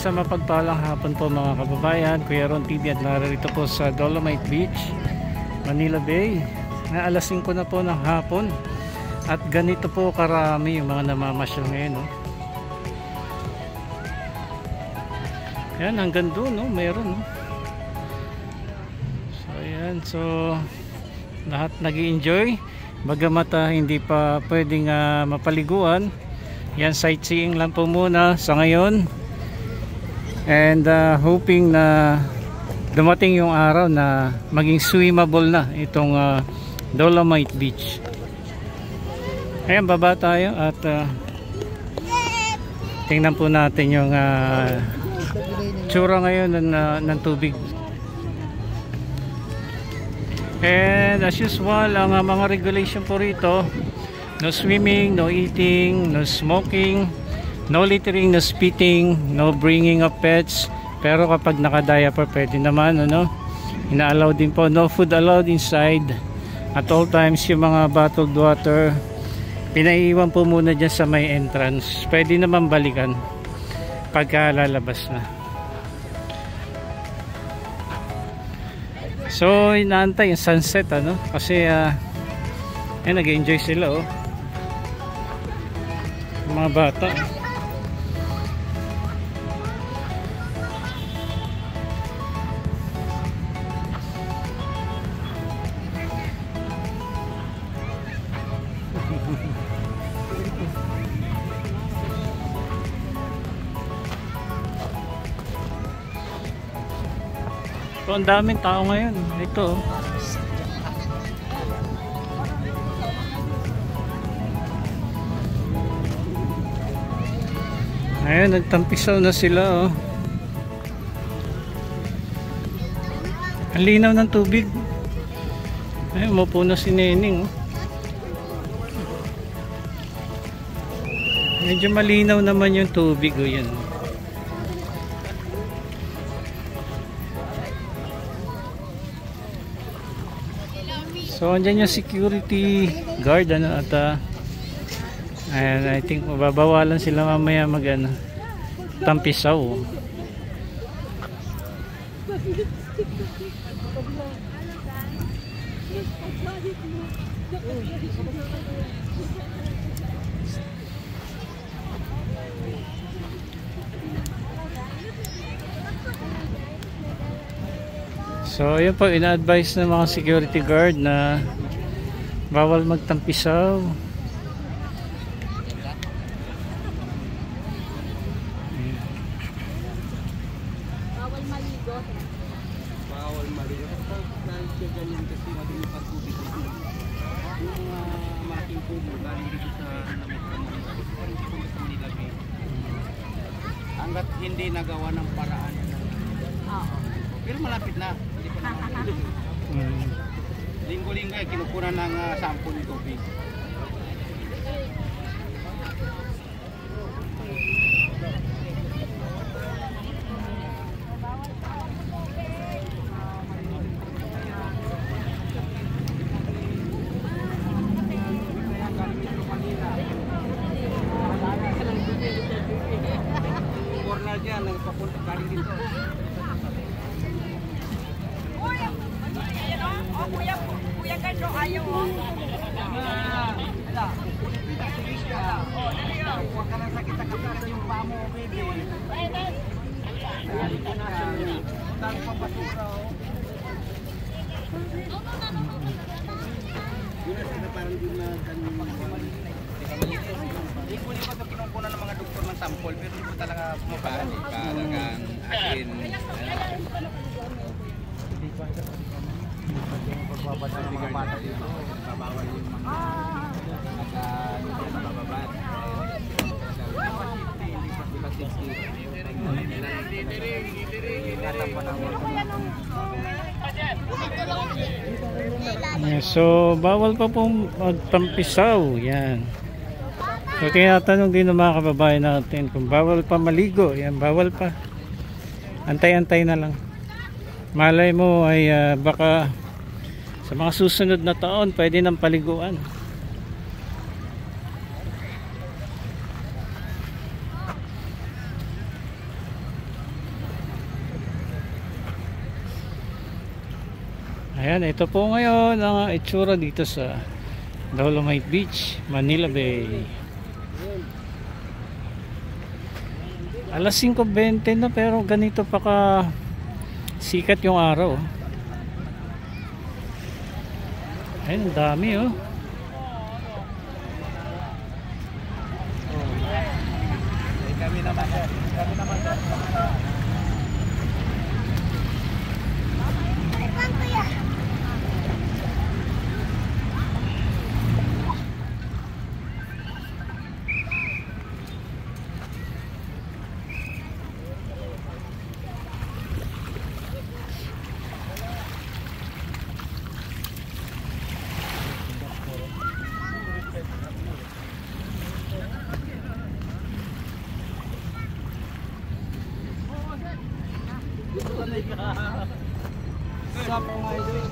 Isang mapagpalang hapon po mga kababayan. Kuya Ron TV at narito po sa Dolomite Beach, Manila Bay. Na alas 5 na po ng hapon. At ganito po karami yung mga namamasyal ngayon. No? Yan, hanggang doon, no? Mayroon. No? So, ayan. So, lahat nag-i-enjoy. Bagamat hindi pa pwedeng mapaliguan. Yan, sightseeing lang po muna sa ngayon. And hoping na dumating yung araw na maging swimmable na itong Dolomite Beach. Ayan, baba tayo at tingnan po natin yung tsura ngayon ng tubig. And as usual, ang mga regulation po rito, no swimming, no eating, no smoking, no littering, no spitting, no bringing of pets. Pero kapag naka-diaper pwede naman, ano? Ina-allow din po, no food allowed inside. At all times yung mga bottled water pinaiiwan po muna dyan sa may entrance. Pwede naman balikan pagka lalabas na. So inaantay yung sunset, ano? Kasi nag-enjoy sila, oh. Yung mga bata. So, ang daming tao ngayon. Ito. Ayun, nagtampisaw na sila, oh. Ang linaw ng tubig. Ayun, umupo na si Neneng, oh. Medyo malinaw naman yung tubig, oh, yan. So andyan yung security guard, ano, at and I think mababawalan sila mamaya mag tampisaw. So yun po, ina-advise ng mga security guard na bawal magtampisaw. Bawal maligo. Bawal maligo. Kasi ganyan kasi maging pagtubig. Yung malaking puno galing dito sa Manila Bay. Hanggat hindi nagawa ng paraan. Pero malapit na. Linggo-linggo ay kinukunan ng sample ng tubig. Corner dyan, nagpapunta galing dito. Kuya Kadro, ayaw mo. Huwag ka lang sakit na kapitan yung paa mo, baby. Dito na siya. Dahil pa basura, oh. Yun na sila parang doon na hindi ko pa ito kinukunan ng mga doktor ng sample, pero hindi ko talaga bumabaan. Talagang akin. Pagbabad ng mga bata dito, babawal yung mga nabababad. So bawal pa pong magtampisaw. Yan. So tinatanong din ng mga kababayan natin kung bawal pa maligo. Yan, bawal pa. Antay-antay na lang. Malay mo ay baka sa mga susunod na taon pwede nang paliguan. Ayan, ito po ngayon ang itsura dito sa Dolomite Beach, Manila Bay. Alas 5:20 na pero ganito pa ka sikat yung araw. Ayun, ang dami oh. Kami naman sir. Stop my way.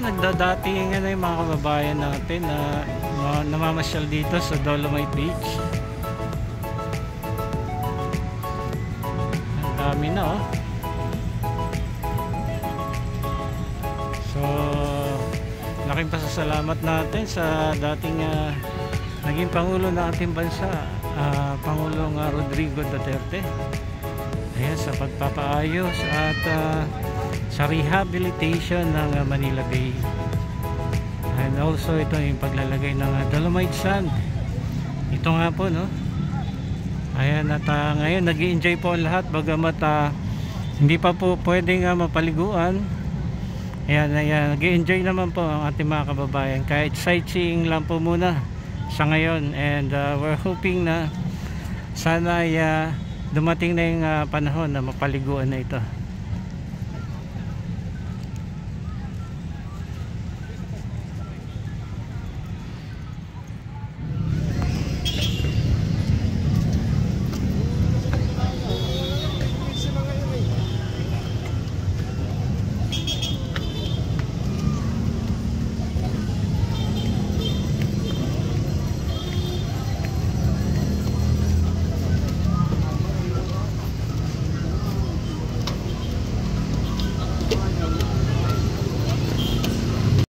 Nagdadatingan na yung mga kababayan natin na namamasyal dito sa Dolomite Beach. Ang dami na oh. So laking pasasalamat natin sa dating naging Pangulo ng ating bansa, Pangulong Rodrigo Duterte. Ayan, sa pagpapaayos at sa rehabilitation ng Manila Bay, and also ito yung paglalagay ng Dolomite Sand. Ito nga po no. Ayan, at ngayon nag-i-enjoy po ang lahat bagamat hindi pa po pwedeng mapaliguan. Ayan, nag-i-enjoy naman po ang ating mga kababayan kahit sightseeing lang po muna sa ngayon, and we're hoping na sana dumating na yung panahon na mapaliguan na ito.